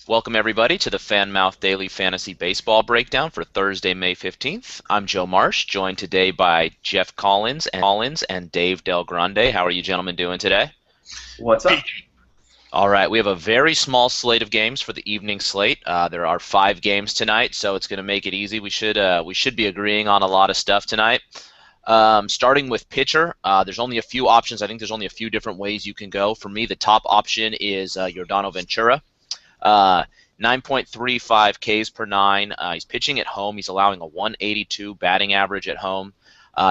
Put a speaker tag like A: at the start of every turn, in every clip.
A: Welcome everybody to the Fanmouth Daily Fantasy Baseball Breakdown for Thursday, May 15th. I'm Joe Marsh, joined today by Jeff Collins and Dave Del Grande. How are you gentlemen doing today?
B: What's up?
A: All right, we have a very small slate of games for the evening slate. There are 5 games tonight, so it's going to make it easy. We should be agreeing on a lot of stuff tonight. Starting with pitcher, there's only a few options. I think there's only a few different ways you can go. For me, the top option is Yordano Ventura. 9.35 Ks per nine. He's pitching at home. He's allowing a 182 batting average at home.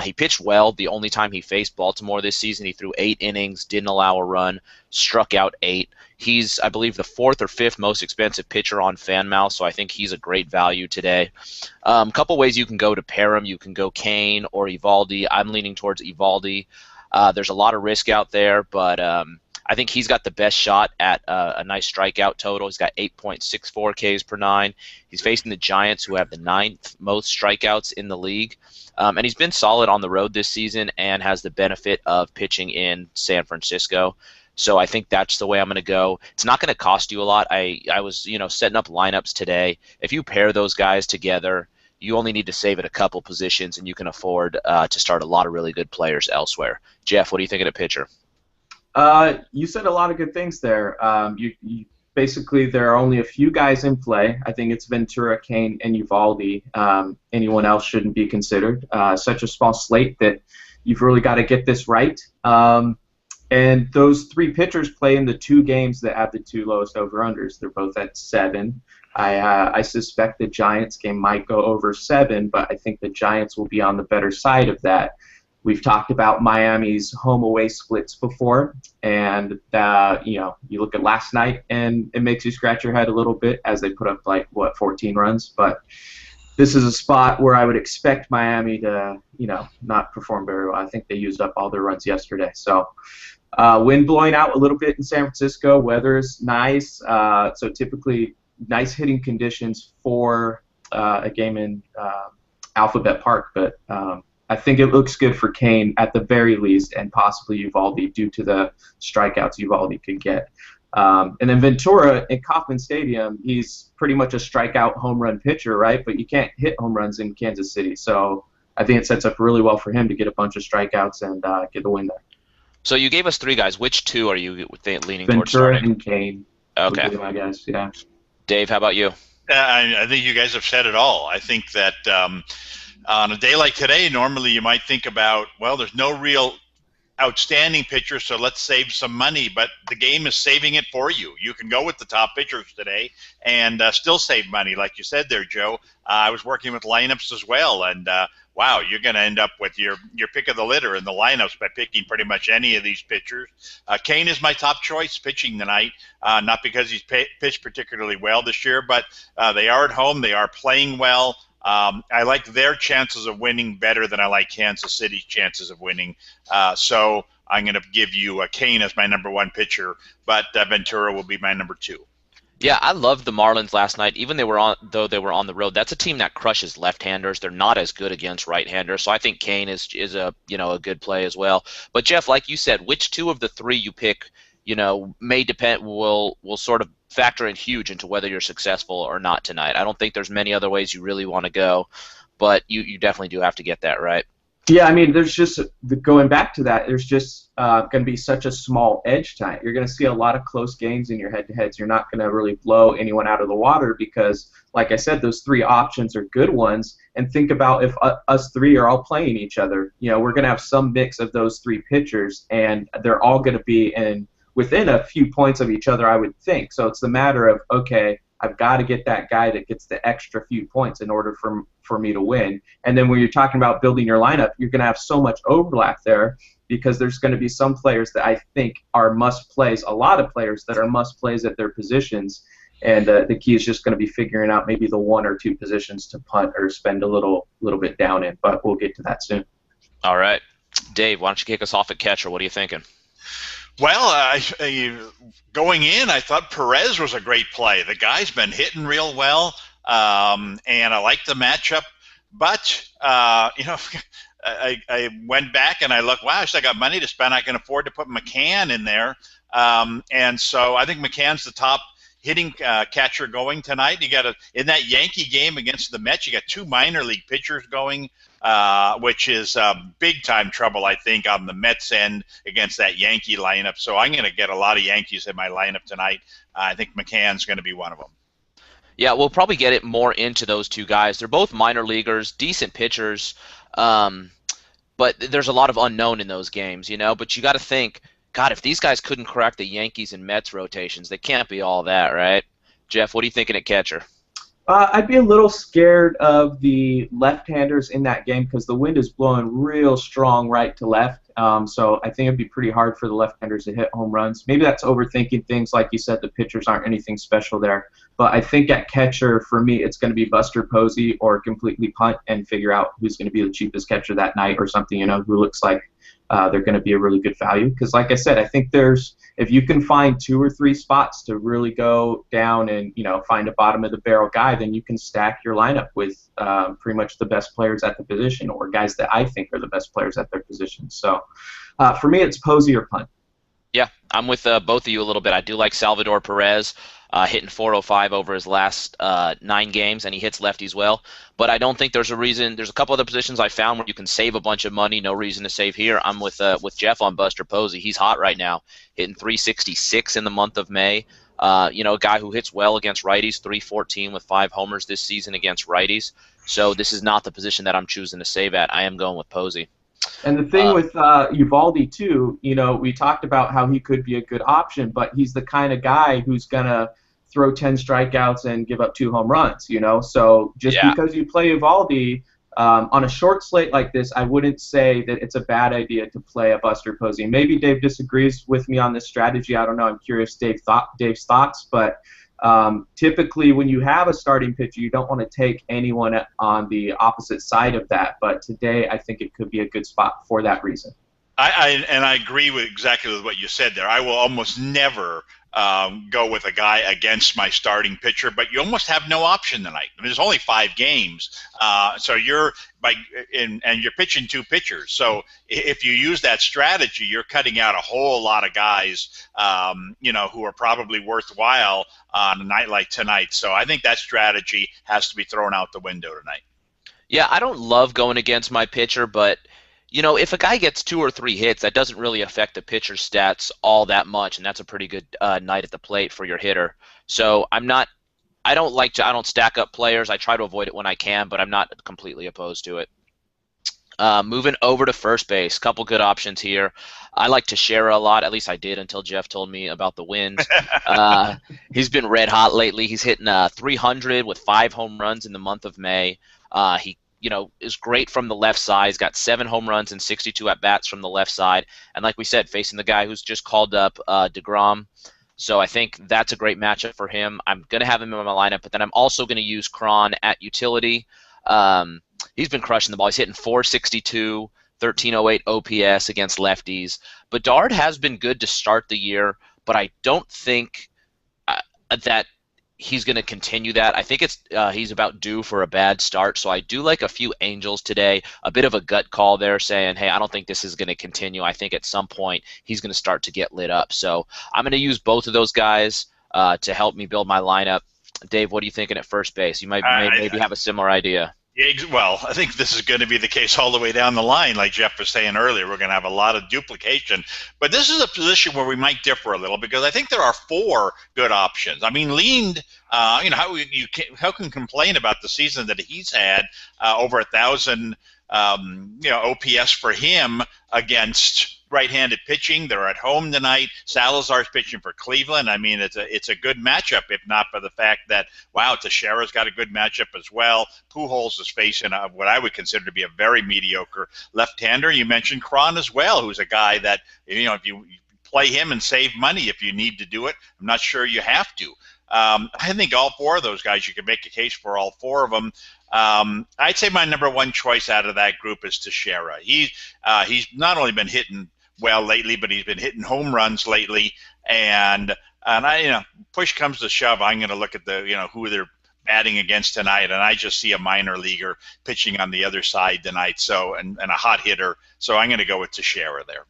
A: He pitched well the only time he faced Baltimore this season. He threw 8 innings, didn't allow a run, struck out 8. He's, I believe, the 4th or 5th most expensive pitcher on Fanmouth, so I think he's a great value today. A couple ways you can go to pair him. You can go Kane or Evaldi. I'm leaning towards Evaldi. There's a lot of risk out there, but I think he's got the best shot at a nice strikeout total. He's got 8.64 Ks per nine. He's facing the Giants, who have the 9th most strikeouts in the league. And he's been solid on the road this season and has the benefit of pitching in San Francisco. So I think that's the way I'm going to go. It's not going to cost you a lot. I was setting up lineups today. If you pair those guys together, you only need to save at a couple positions, and you can afford to start a lot of really good players elsewhere. Jeff, what do you think of the pitcher?
B: You said a lot of good things there. Basically, there are only a few guys in play. I think it's Ventura, Kane, and Uvalde. Anyone else shouldn't be considered. Such a small slate that you've really got to get this right. And those 3 pitchers play in the 2 games that have the 2 lowest over-unders. They're both at 7. I suspect the Giants game might go over 7, but I think the Giants will be on the better side of that. We've talked about Miami's home-away splits before, and you look at last night, and it makes you scratch your head a little bit as they put up 14 runs. But this is a spot where I would expect Miami to not perform very well. I think they used up all their runs yesterday. So wind blowing out a little bit in San Francisco. Weather's nice, so typically nice hitting conditions for a game in Alphabet Park, but I think it looks good for Kane at the very least, and possibly Uvalde due to the strikeouts Uvalde could get. And then Ventura in Kauffman Stadium, he's pretty much a strikeout home run pitcher, right? But you can't hit home runs in Kansas City, so I think it sets up really well for him to get a bunch of strikeouts and get the win there.
A: So you gave us 3 guys. Which 2 are you leaning towards
B: Ventura
A: starting?
B: and Kane.
A: Okay.
B: I guess, yeah.
A: Dave, how about you?
C: I think you guys have said it all. I think that on a day like today, normally you might think about, well, there's no real outstanding pitcher, so let's save some money. But the game is saving it for you. You can go with the top pitchers today and still save money. Like you said there, Joe, I was working with lineups as well, and wow, you're going to end up with your pick of the litter in the lineups by picking pretty much any of these pitchers. Kane is my top choice pitching tonight, not because he's pitched particularly well this year, but they are at home. They are playing well. I like their chances of winning better than I like Kansas City's chances of winning. So I'm going to give you Kane as my number 1 pitcher, but Ventura will be my number 2.
A: Yeah, I loved the Marlins last night. Even though they were on the road, that's a team that crushes left-handers. They're not as good against right-handers, so I think Kane is a good play as well. But Jeff, like you said, which 2 of the 3 you pick, may depend will sort of factor in huge into whether you're successful or not tonight. I don't think there's many other ways you really want to go, but you definitely do have to get that right.
B: Yeah, I mean, there's just, going back to that, there's just going to be such a small edge tonight. You're going to see a lot of close games in your head-to-heads. You're not going to really blow anyone out of the water because, like I said, those 3 options are good ones. And think about if us 3 are all playing each other. We're going to have some mix of those 3 pitchers, and they're all going to be within a few points of each other, I would think. So it's the matter of, okay, I've got to get that guy that gets the extra few points in order for me to win. And then when you're talking about building your lineup, you're going to have so much overlap there because there's going to be some players that I think are must-plays, a lot of players that are must-plays at their positions. And the key is just going to be figuring out maybe the 1 or 2 positions to punt or spend a little bit down in. But we'll get to that soon.
A: All right. Dave, why don't you kick us off at catcher? What are you thinking?
C: Well, going in, I thought Perez was a great play. The guy's been hitting real well, and I like the matchup. But, I went back and I looked, wow, I still got money to spend. I can afford to put McCann in there. And so I think McCann's the top hitting catcher going tonight. You got in that Yankee game against the Mets, you got 2 minor league pitchers going, which is big time trouble, I think, on the Mets end against that Yankee lineup. So I'm going to get a lot of Yankees in my lineup tonight. I think McCann's going to be one of them.
A: Yeah, we'll probably get it more into those two guys. They're both minor leaguers, decent pitchers, but there's a lot of unknown in those games, you know. But you got to think, God, if these guys couldn't crack the Yankees and Mets rotations, they can't be all that, right? Jeff, what are you thinking at catcher?
B: I'd be a little scared of the left-handers in that game because the wind is blowing real strong right to left. So I think it'd be pretty hard for the left-handers to hit home runs. Maybe that's overthinking things. Like you said, the pitchers aren't anything special there. But I think at catcher, for me, it's going to be Buster Posey or completely punt and figure out who's going to be the cheapest catcher that night or something, you know, who looks like they're going to be a really good value. Because like I said, I think if you can find 2 or 3 spots to really go down and, you know, find a bottom of the barrel guy, then you can stack your lineup with pretty much the best players at the position or guys that I think are the best players at their position. So for me, it's Posey or punt.
A: Yeah, I'm with both of you a little bit. I do like Salvador Perez hitting 405 over his last 9 games, and he hits lefties well. But I don't think there's a reason. There's a couple other positions I found where you can save a bunch of money. No reason to save here. I'm with Jeff on Buster Posey. He's hot right now, hitting 366 in the month of May. You know, a guy who hits well against righties, 314 with 5 homers this season against righties. So this is not the position that I'm choosing to save at. I am going with Posey.
B: And the thing with Uvalde, too, you know, we talked about how he could be a good option, but he's the kind of guy who's going to throw 10 strikeouts and give up 2 home runs, you know. So just because you play Uvalde on a short slate like this, I wouldn't say that it's a bad idea to play a Buster Posey. Maybe Dave disagrees with me on this strategy. I don't know. I'm curious Dave's thoughts, but typically when you have a starting pitcher, you don't want to take anyone on the opposite side of that. But today, I think it could be a good spot for that reason.
C: I agree with exactly with what you said there. I will almost never go with a guy against my starting pitcher, but you almost have no option tonight. I mean, there's only 5 games, so you're you're pitching 2 pitchers. So if you use that strategy, you're cutting out a whole lot of guys, you know, who are probably worthwhile on a night like tonight. So I think that strategy has to be thrown out the window tonight.
A: Yeah, I don't love going against my pitcher, but you know, if a guy gets 2 or 3 hits, that doesn't really affect the pitcher's stats all that much, and that's a pretty good night at the plate for your hitter. So I don't stack up players. I try to avoid it when I can, but I'm not completely opposed to it. Moving over to first base, couple good options here. I like Teixeira a lot. At least I did until Jeff told me about the wind. He's been red hot lately. He's hitting 300 with 5 home runs in the month of May. He is great from the left side. He's got 7 home runs and 62 at-bats from the left side. And like we said, facing the guy who's just called up DeGrom. So I think that's a great matchup for him. I'm going to have him in my lineup, but then I'm also going to use Cron at utility. He's been crushing the ball. He's hitting 462, 1308 OPS against lefties. Bedard has been good to start the year, but I don't think that he's going to continue that. I think he's about due for a bad start, so I do like a few Angels today. A bit of a gut call there saying, hey, I don't think this is going to continue. I think at some point he's going to start to get lit up. So I'm going to use both of those guys to help me build my lineup. Dave, what are you thinking at first base? You maybe have a similar idea.
C: Well, I think this is going to be the case all the way down the line, like Jeff was saying earlier. We're going to have a lot of duplication. But this is a position where we might differ a little because I think there are 4 good options. I mean, Lind, how can complain about the season that he's had, over 1,000 OPS for him against right-handed pitching. They're at home tonight. Salazar's pitching for Cleveland. I mean, it's a good matchup, if not for the fact that, wow, Teixeira's got a good matchup as well. Pujols is facing what I would consider to be a very mediocre left-hander. You mentioned Cron as well, who's a guy that, if you play him and save money if you need to do it, I'm not sure you have to. I think all 4 of those guys, you can make a case for all 4 of them. I'd say my number 1 choice out of that group is Teixeira. He's not only been hitting well lately, but he's been hitting home runs lately. And I, push comes to shove, I'm going to look at who they're batting against tonight, and I just see a minor leaguer pitching on the other side tonight. So and a hot hitter. So I'm going to go with Teixeira there.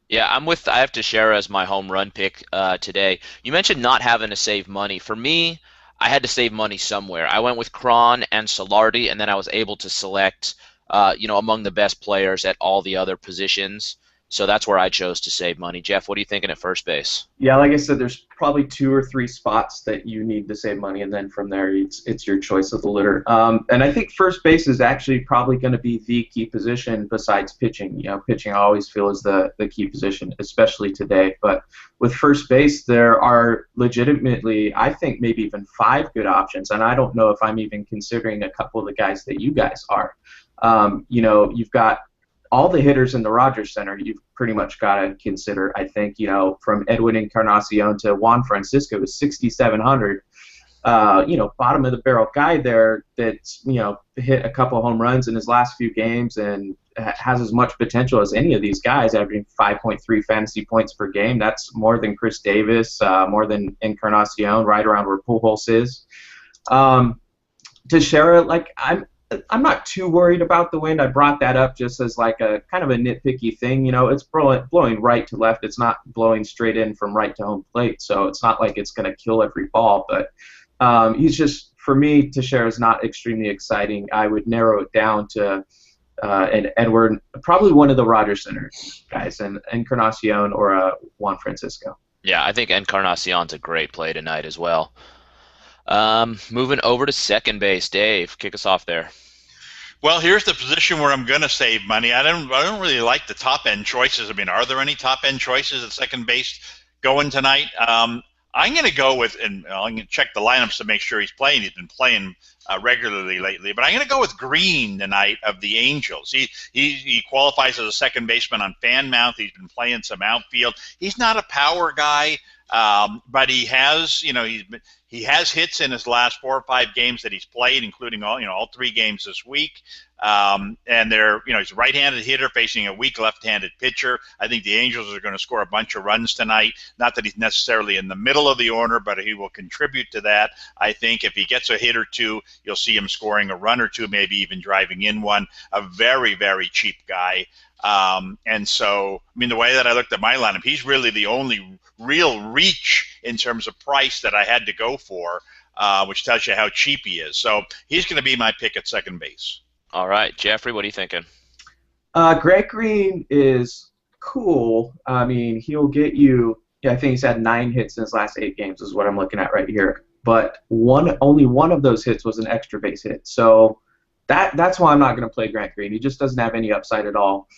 A: Yeah, I have Teixeira as my home run pick today. You mentioned not having to save money. For me, I had to save money somewhere. I went with Cron and Solardi, and then I was able to select, among the best players at all the other positions. So that's where I chose to save money. Jeff, what are you thinking at first base?
B: Yeah, like I said, there's probably 2 or 3 spots that you need to save money, and then from there, it's your choice of the litter. And I think first base is actually probably going to be the key position besides pitching. Pitching I always feel is the key position, especially today. But with first base, there are legitimately, I think, maybe even 5 good options, and I don't know if I'm even considering a couple of the guys that you guys are. You've got all the hitters in the Rogers Center you've pretty much got to consider. I think, from Edwin Encarnacion to Juan Francisco is 6,700. Bottom of the barrel guy there that's, hit a couple home runs in his last few games and has as much potential as any of these guys, averaging 5.3 fantasy points per game. That's more than Chris Davis, more than Encarnacion, right around where Pujols is. Teixeira, I'm not too worried about the wind. I brought that up just as like a kind of a nitpicky thing. It's blowing right to left. It's not blowing straight in from right to home plate, so it's not like it's going to kill every ball. But he's just, for me, Teixeira is not extremely exciting. I would narrow it down to an Edward, probably one of the Rogers Center guys, an Encarnacion or a Juan Francisco.
A: Yeah, I think Encarnacion's a great play tonight as well. Moving over to second base, Dave, kick us off there.
C: Well, here's the position where I'm going to save money. I don't really like the top end choices. I mean, are there any top end choices at second base going tonight? I'm going to go with, and I'm going to check the lineups to make sure he's playing. He's been playing regularly lately, but I'm going to go with Green tonight of the Angels. He qualifies as a second baseman on Fanmouth. He's been playing some outfield. He's not a power guy, but he has, he has hits in his last 4 or 5 games that he's played, including all 3 games this week. And they're, he's a right-handed hitter facing a weak left-handed pitcher. I think the Angels are going to score a bunch of runs tonight. Not that he's necessarily in the middle of the order, but he will contribute to that. I think if he gets a hit or two, you'll see him scoring a run or two, maybe even driving in one. A very, very cheap guy. And so, the way that I looked at my lineup, he's really the only real reach in terms of price that I had to go for, which tells you how cheap he is. So he's going to be my pick at second base.
A: All right, Jeffrey, what are you thinking?
B: Greg Green is cool. He'll get you, I think he's had 9 hits in his last 8 games is what I'm looking at right here. But only one of those hits was an extra base hit. So that's why I'm not going to play Grant Green. He just doesn't have any upside at all.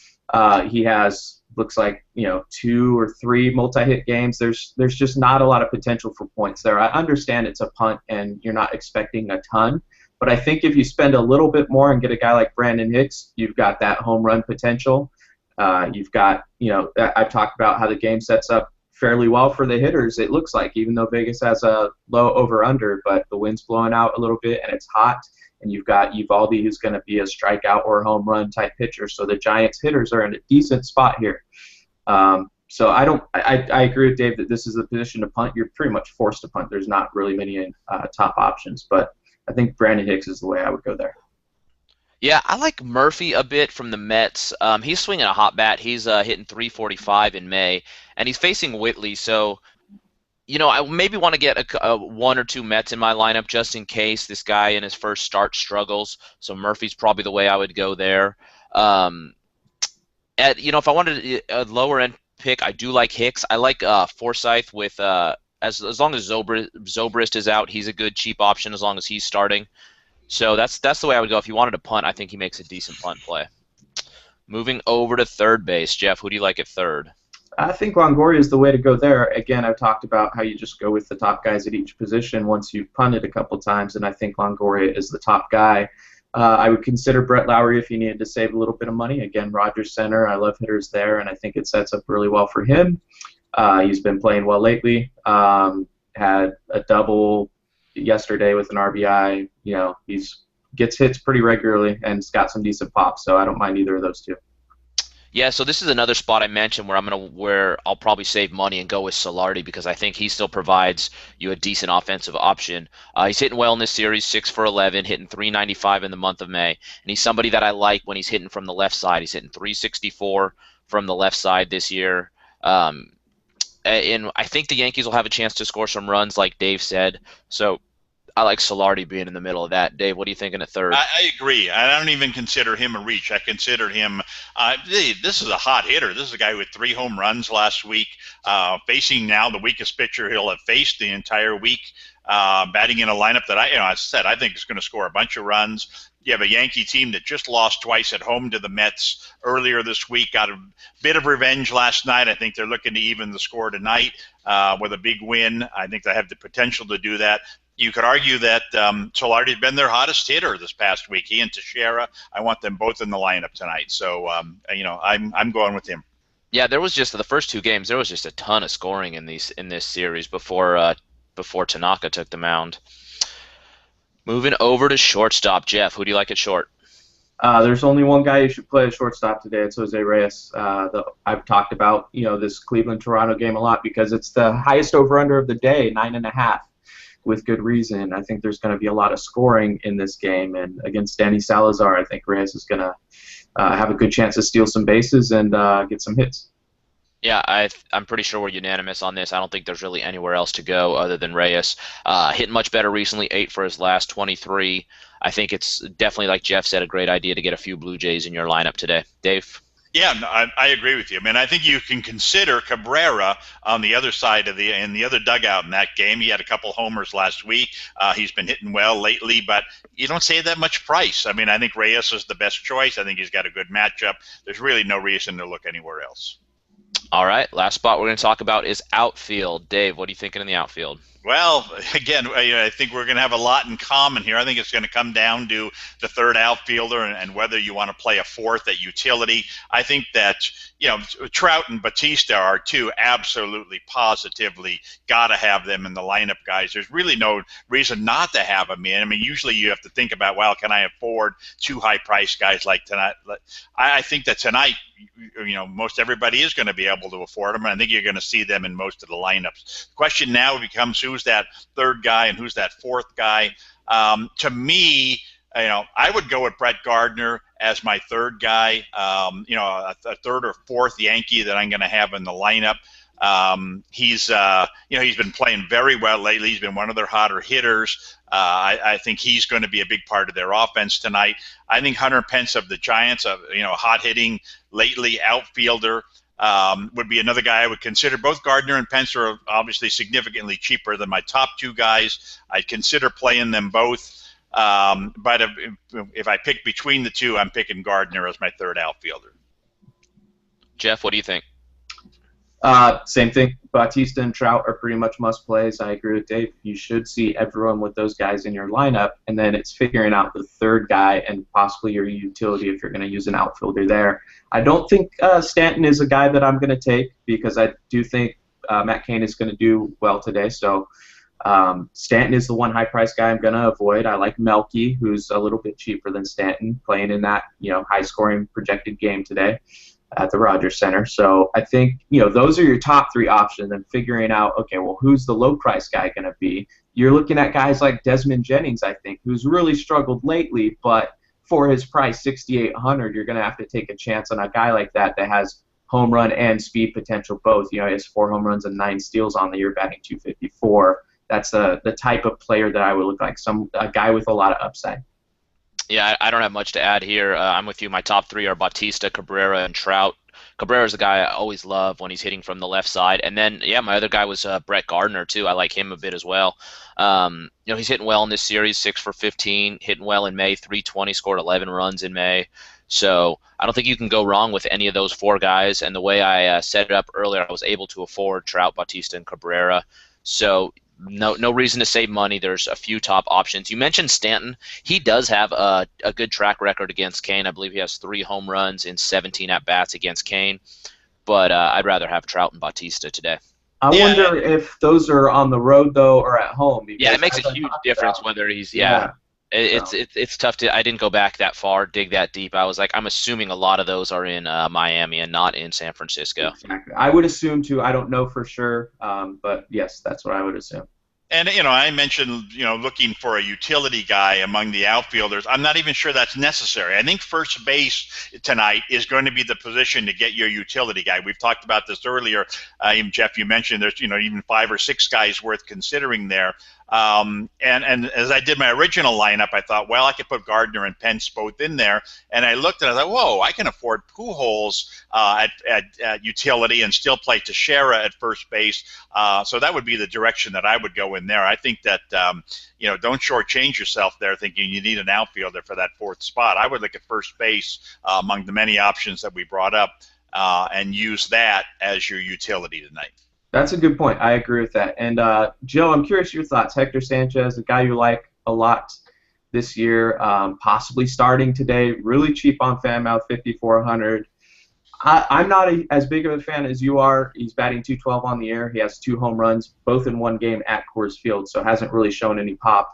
B: He has, looks like, 2 or 3 multi-hit games. There's just not a lot of potential for points there. I understand it's a punt and you're not expecting a ton, but I think if you spend a little bit more and get a guy like Brandon Hicks, you've got that home run potential. You've got, I've talked about how the game sets up fairly well for the hitters, it looks like, even though Vegas has a low over-under, but the wind's blowing out a little bit and it's hot. And you've got Uvalde, who's going to be a strikeout or home run type pitcher. So the Giants hitters are in a decent spot here. So I agree with Dave that this is a position to punt. You're pretty much forced to punt. There's not really many top options, but I think Brandon Hicks is the way I would go there.
A: Yeah, I like Murphy a bit from the Mets. He's swinging a hot bat. He's hitting 345 in May, and he's facing Whitley. So, I maybe want to get a 1 or 2 Mets in my lineup just in case this guy in his first start struggles. So Murphy's probably the way I would go there. If I wanted a lower end pick, I do like Hicks. I like Forsythe with as long as Zobrist is out, he's a good cheap option as long as he's starting. So that's the way I would go. If you wanted to punt, I think he makes a decent punt play. Moving over to third base, Jeff, who do you like at third?
B: I think Longoria is the way to go there. Again, I've talked about how you just go with the top guys at each position once you've punted a couple times, and I think Longoria is the top guy. I would consider Brett Lowry if you needed to save a little bit of money. Again, Rogers Center, I love hitters there, and I think it sets up really well for him. He's been playing well lately. Had a double yesterday with an RBI. He's gets hits pretty regularly and has got some decent pops, so I don't mind either of those two.
A: Yeah, so this is another spot I mentioned where I'll probably save money and go with Solardi because I think he still provides you a decent offensive option. He's hitting well in this series, 6 for 11, hitting 395 in the month of May, and he's somebody that I like when he's hitting from the left side. He's hitting 364 from the left side this year. And I think the Yankees will have a chance to score some runs, like Dave said. So I like Solardi being in the middle of that. Dave, what are you thinking at third?
C: I agree. I don't even consider him a reach. I consider him. This is a hot hitter. This is a guy with 3 home runs last week, facing now the weakest pitcher he'll have faced the entire week. Batting in a lineup that I said I think is going to score a bunch of runs. You have a Yankee team that just lost twice at home to the Mets earlier this week. Got a bit of revenge last night. I think they're looking to even the score tonight with a big win. I think they have the potential to do that. You could argue that Solardi has been their hottest hitter this past week. He and Teixeira, I want them both in the lineup tonight. So, I'm going with him.
A: Yeah, there was just the first 2 games. There was just a ton of scoring in this series before Tanaka took the mound. Moving over to shortstop, Jeff. Who do you like at short?
B: There's only one guy you should play at shortstop today. It's Jose Reyes. I've talked about this Cleveland-Toronto game a lot because it's the highest over/under of the day, 9.5, with good reason. I think there's going to be a lot of scoring in this game, and against Danny Salazar, I think Reyes is going to have a good chance to steal some bases and get some hits.
A: Yeah, I'm pretty sure we're unanimous on this. I don't think there's really anywhere else to go other than Reyes. Hitting much better recently, 8 for his last 23. I think it's definitely, like Jeff said, a great idea to get a few Blue Jays in your lineup today. Dave?
C: Yeah, no, I agree with you. I mean, I think you can consider Cabrera on the other side of in the other dugout in that game. He had a couple homers last week. He's been hitting well lately, but you don't save that much price. I mean, I think Reyes is the best choice. I think he's got a good matchup. There's really no reason to look anywhere else.
A: All right, last spot we're going to talk about is outfield. Dave, what are you thinking in the outfield?
C: Well, again, I think we're going to have a lot in common here. I think it's going to come down to the third outfielder and whether you want to play a fourth at utility. I think that, Trout and Batista are 2 absolutely positively got to have them in the lineup, guys. There's really no reason not to have them in. I mean, usually you have to think about, well, can I afford 2 high-priced guys like tonight? I think that tonight, most everybody is going to be able to afford them, and I think you're going to see them in most of the lineups. The question now becomes who's that third guy and who's that fourth guy. To me, I would go with Brett Gardner as my third guy. A third or fourth Yankee that I'm going to have in the lineup. He's been playing very well lately. He's been one of their hotter hitters. I think he's going to be a big part of their offense tonight. I think Hunter Pence of the Giants, hot hitting lately outfielder, would be another guy I would consider. Both Gardner and Pence are obviously significantly cheaper than my top 2 guys. I'd consider playing them both. But if I pick between the 2, I'm picking Gardner as my third outfielder.
A: Jeff, what do you think?
B: Same thing. Bautista and Trout are pretty much must plays. I agree with Dave. You should see everyone with those guys in your lineup, and then it's figuring out the third guy and possibly your utility if you're going to use an outfielder there. I don't think Stanton is a guy that I'm going to take because I do think Matt Cain is going to do well today. So Stanton is the one high-priced guy I'm going to avoid. I like Melky, who's a little bit cheaper than Stanton, playing in that high-scoring projected game today at the Rogers Center. So I think, those are your top 3 options, and figuring out, okay, well, who's the low-price guy going to be? You're looking at guys like Desmond Jennings, I think, who's really struggled lately, but for his price, $6,800, you're going to have to take a chance on a guy like that has home run and speed potential both. He has 4 home runs and 9 steals on the year, batting .254. That's the type of player that I would look like, a guy with a lot of upside.
A: Yeah, I don't have much to add here. I'm with you. My top 3 are Bautista, Cabrera, and Trout. Cabrera's a guy I always love when he's hitting from the left side. And then, my other guy was Brett Gardner, too. I like him a bit as well. He's hitting well in this series, 6 for 15, hitting well in May, 320, scored 11 runs in May. So I don't think you can go wrong with any of those 4 guys. And the way I set it up earlier, I was able to afford Trout, Bautista, and Cabrera. So no reason to save money. There's a few top options. You mentioned Stanton. He does have a good track record against Cain. I believe he has 3 home runs in 17 at-bats against Cain. But I'd rather have Trout and Bautista today.
B: I wonder if those are on the road, though, or at home.
A: Yeah, it makes a huge difference whether he's It's tough to. I didn't go back that far, dig that deep. I was like, I'm assuming a lot of those are in Miami and not in San Francisco.
B: Exactly. I would assume too. I don't know for sure, but yes, that's what I would assume.
C: And, I mentioned, looking for a utility guy among the outfielders. I'm not even sure that's necessary. I think first base tonight is going to be the position to get your utility guy. We've talked about this earlier. Even Jeff, you mentioned there's, even 5 or 6 guys worth considering there. And as I did my original lineup, I thought, well, I could put Gardner and Pence both in there. And I looked and I thought, whoa, I can afford Pujols at utility and still play Teixeira at first base. So that would be the direction that I would go in there. I think that, don't shortchange yourself there thinking you need an outfielder for that 4th spot. I would look at first base among the many options that we brought up and use that as your utility tonight.
B: That's a good point. I agree with that. And Joe, I'm curious your thoughts. Hector Sanchez, a guy you like a lot this year, possibly starting today, really cheap on Fanmouth, 5,400. I'm not as big of a fan as you are. He's batting .212 on the year. He has 2 home runs, both in one game at Coors Field, so hasn't really shown any pop.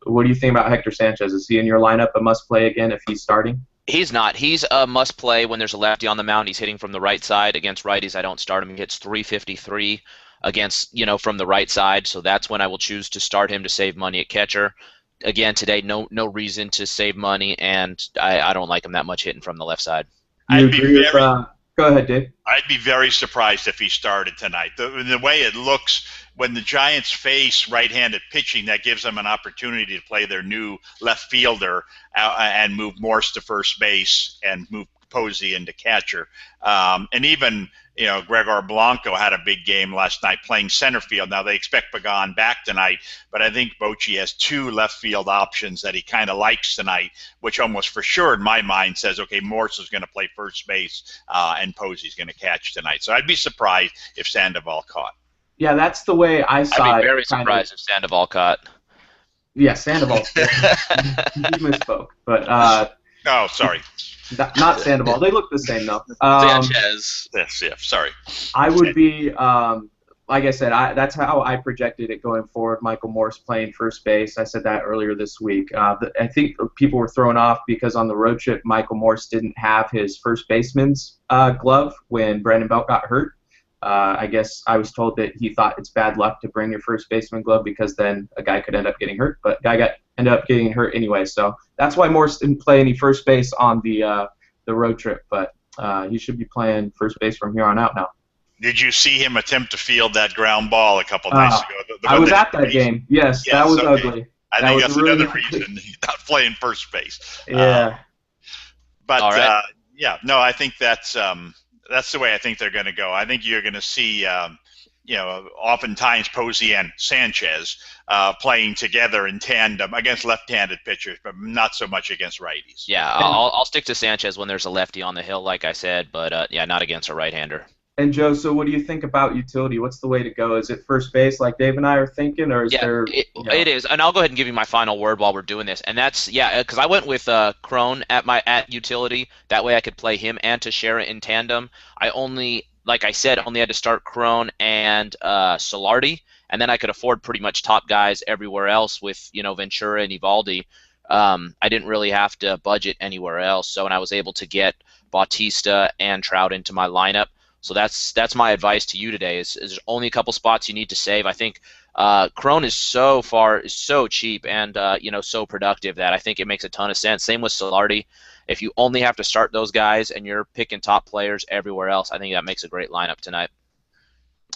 B: What do you think about Hector Sanchez? Is he in your lineup a must-play again if he's starting?
A: He's not. He's a must-play when there's a lefty on the mound. He's hitting from the right side. Against righties, I don't start him. He hits .353 against, from the right side, so that's when I will choose to start him to save money at catcher. Again, today, no reason to save money, and I don't like him that much hitting from the left side.
B: Go ahead, Dave.
C: I'd be very surprised if he started tonight. The way it looks, when the Giants face right-handed pitching, that gives them an opportunity to play their new left fielder and move Morse to first base and move Posey into catcher. And even, Gregor Blanco had a big game last night playing center field. Now, they expect Pagan back tonight, but I think Bochy has 2 left field options that he kind of likes tonight, which almost for sure in my mind says, okay, Morse is going to play first base and Posey's going to catch tonight. So I'd be surprised if Sandoval caught.
B: Yeah, that's the way I saw it.
A: I'd be very surprised if Sandoval caught.
B: Yeah, Sandoval. You misspoke. But,
C: oh, sorry.
B: Not Sandoval. They look the same, though.
A: Sanchez.
C: Yes, yeah, sorry.
B: I would be, like I said, that's how I projected it going forward. Michael Morse playing first base. I said that earlier this week. I think people were thrown off because on the road trip, Michael Morse didn't have his first baseman's glove when Brandon Belt got hurt. I guess I was told that he thought it's bad luck to bring your first baseman glove because then a guy could end up getting hurt. But a guy ended up getting hurt anyway. So that's why Morse didn't play any first base on the road trip. But he should be playing first base from here on out now.
C: Did you see him attempt to field that ground ball a couple nights ago?
B: I was at that game. Yes, that was okay. Ugly.
C: I think that's really another reason he's not playing first base.
B: Yeah.
C: But
A: right.
C: I think that's the way I think they're going to go. I think you're going to see, oftentimes Posey and Sanchez playing together in tandem against left-handed pitchers, but not so much against righties.
A: Yeah, I'll stick to Sanchez when there's a lefty on the hill, like I said, but not against a right-hander.
B: And Joe, so what do you think about utility? What's the way to go? Is it first base like Dave and I are thinking, or is there?
A: It is, and I'll go ahead and give you my final word while we're doing this, and that's because I went with Crone at utility. That way I could play him and Teixeira in tandem. I only had to start Crone and Solardi, and then I could afford pretty much top guys everywhere else with Ventura and Evaldi. I didn't really have to budget anywhere else, so and I was able to get Bautista and Trout into my lineup. So that's my advice to you today. Is there's only a couple spots you need to save. I think Crone is so cheap and so productive that I think it makes a ton of sense. Same with Solardi. If you only have to start those guys and you're picking top players everywhere else, I think that makes a great lineup tonight.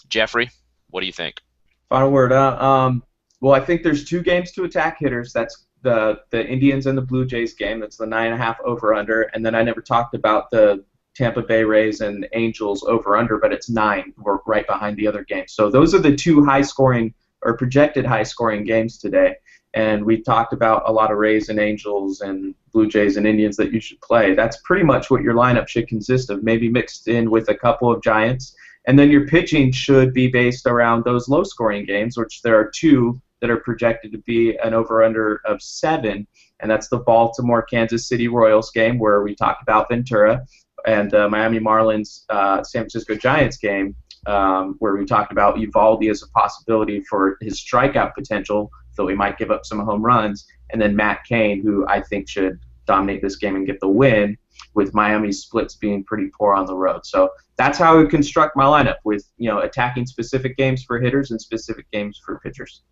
A: Jeffrey, what do you think?
B: Final word. Well, I think there's 2 games to attack hitters. That's the Indians and the Blue Jays game. That's the 9.5 over/under. And then I never talked about the Tampa Bay Rays and Angels over/under, but it's 9. We're right behind the other games. So those are the 2 high-scoring or projected high-scoring games today. And we talked about a lot of Rays and Angels and Blue Jays and Indians that you should play. That's pretty much what your lineup should consist of, maybe mixed in with a couple of Giants. And then your pitching should be based around those low-scoring games, which there are 2 that are projected to be an over/under of 7. And that's the Baltimore-Kansas City Royals game where we talked about Ventura, and the Miami Marlins San Francisco Giants game where we talked about Evaldi as a possibility for his strikeout potential, though he might give up some home runs, and then Matt Cain, who I think should dominate this game and get the win, with Miami's splits being pretty poor on the road. So that's how I would construct my lineup, with attacking specific games for hitters and specific games for pitchers.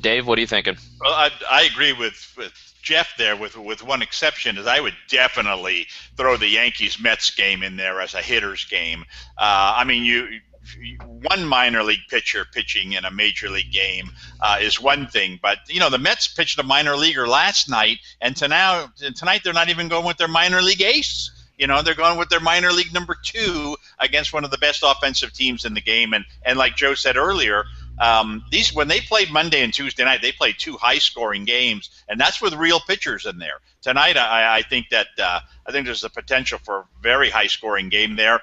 A: Dave, what are you thinking?
C: Well, I agree with Jeff there, with one exception, is I would definitely throw the Yankees-Mets game in there as a hitter's game. I mean, one minor league pitcher pitching in a major league game is one thing, but the Mets pitched a minor leaguer last night, and tonight they're not even going with their minor league ace. They're going with their minor league number 2 against one of the best offensive teams in the game, and like Joe said earlier, when they played Monday and Tuesday night, they played 2 high-scoring games, and that's with real pitchers in there. Tonight, I think there's a potential for a very high-scoring game there.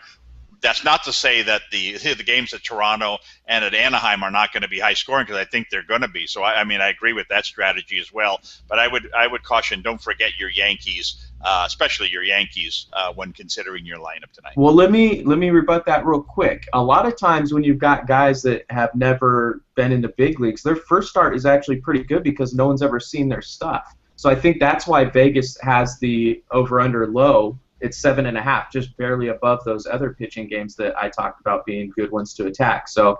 C: That's not to say that the games at Toronto and at Anaheim are not going to be high scoring, because I think they're going to be. So I mean, I agree with that strategy as well. But I would caution, don't forget your Yankees, especially your Yankees, when considering your lineup tonight.
B: Well, let me rebut that real quick. A lot of times when you've got guys that have never been in the big leagues, their first start is actually pretty good because no one's ever seen their stuff. So I think that's why Vegas has the over/under low. It's 7.5, just barely above those other pitching games that I talked about being good ones to attack. So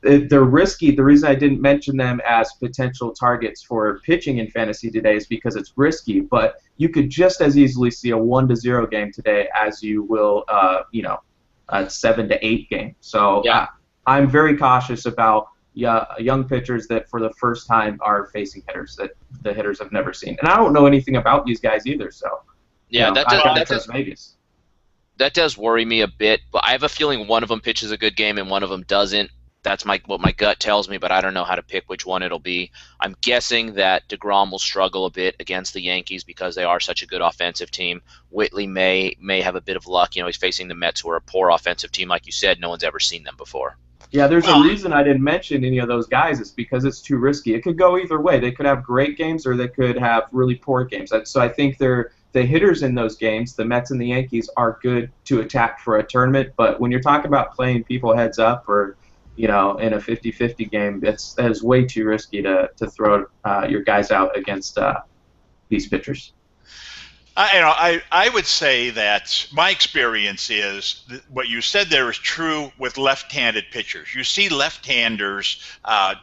B: they're risky. The reason I didn't mention them as potential targets for pitching in fantasy today is because it's risky. But you could just as easily see a 1-0 game today as you will, a 7-8 game. So
A: Yeah.
B: I'm very cautious about young pitchers that for the first time are facing hitters that the hitters have never seen. And I don't know anything about these guys either, so.
A: Yeah,
B: Vegas.
A: That does worry me a bit, but I have a feeling one of them pitches a good game and one of them doesn't. That's what my gut tells me, but I don't know how to pick which one it'll be. I'm guessing that DeGrom will struggle a bit against the Yankees because they are such a good offensive team. Whitley may have a bit of luck. He's facing the Mets, who are a poor offensive team. Like you said, no one's ever seen them before.
B: Yeah, there's a reason I didn't mention any of those guys. It's because it's too risky. It could go either way. They could have great games or they could have really poor games. So I think the hitters in those games, the Mets and the Yankees, are good to attack for a tournament. But when you're talking about playing people heads up or, in a 50-50 game, that is way too risky to throw your guys out against these pitchers.
C: I would say that my experience is what you said there is true with left-handed pitchers. You see left-handers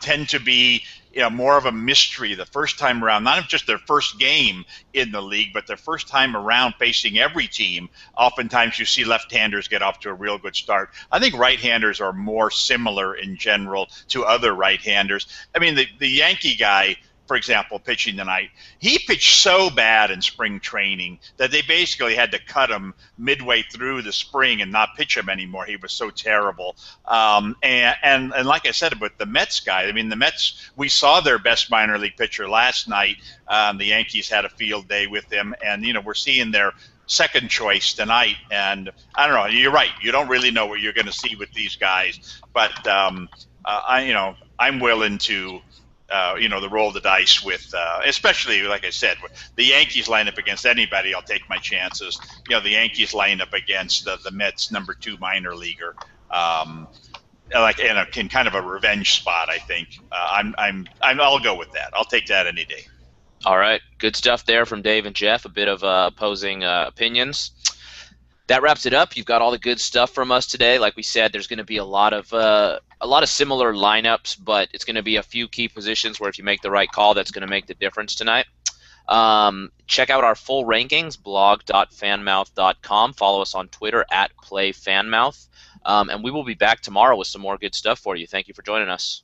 C: tend to be more of a mystery the first time around, not just their first game in the league, but their first time around facing every team. Oftentimes you see left-handers get off to a real good start. I think right-handers are more similar in general to other right-handers. I mean, the Yankee guy, for example, pitching tonight, he pitched so bad in spring training that they basically had to cut him midway through the spring and not pitch him anymore. He was so terrible. And like I said about the Mets guy, I mean, the Mets, we saw their best minor league pitcher last night. The Yankees had a field day with him, and we're seeing their second choice tonight. And I don't know. You're right. You don't really know what you're going to see with these guys, but I'm willing to. The roll the dice with, especially, like I said, the Yankees lineup against anybody, I'll take my chances. The Yankees lineup against the Mets number 2 minor leaguer, in kind of a revenge spot, I think. I'll go with that. I'll take that any day.
A: All right, good stuff there from Dave and Jeff. A bit of opposing opinions. That wraps it up. You've got all the good stuff from us today. Like we said, there's going to be a lot of similar lineups, but it's going to be a few key positions where if you make the right call, that's going to make the difference tonight. Check out our full rankings, blog.fanmouth.com. Follow us on Twitter @playfanmouth. And we will be back tomorrow with some more good stuff for you. Thank you for joining us.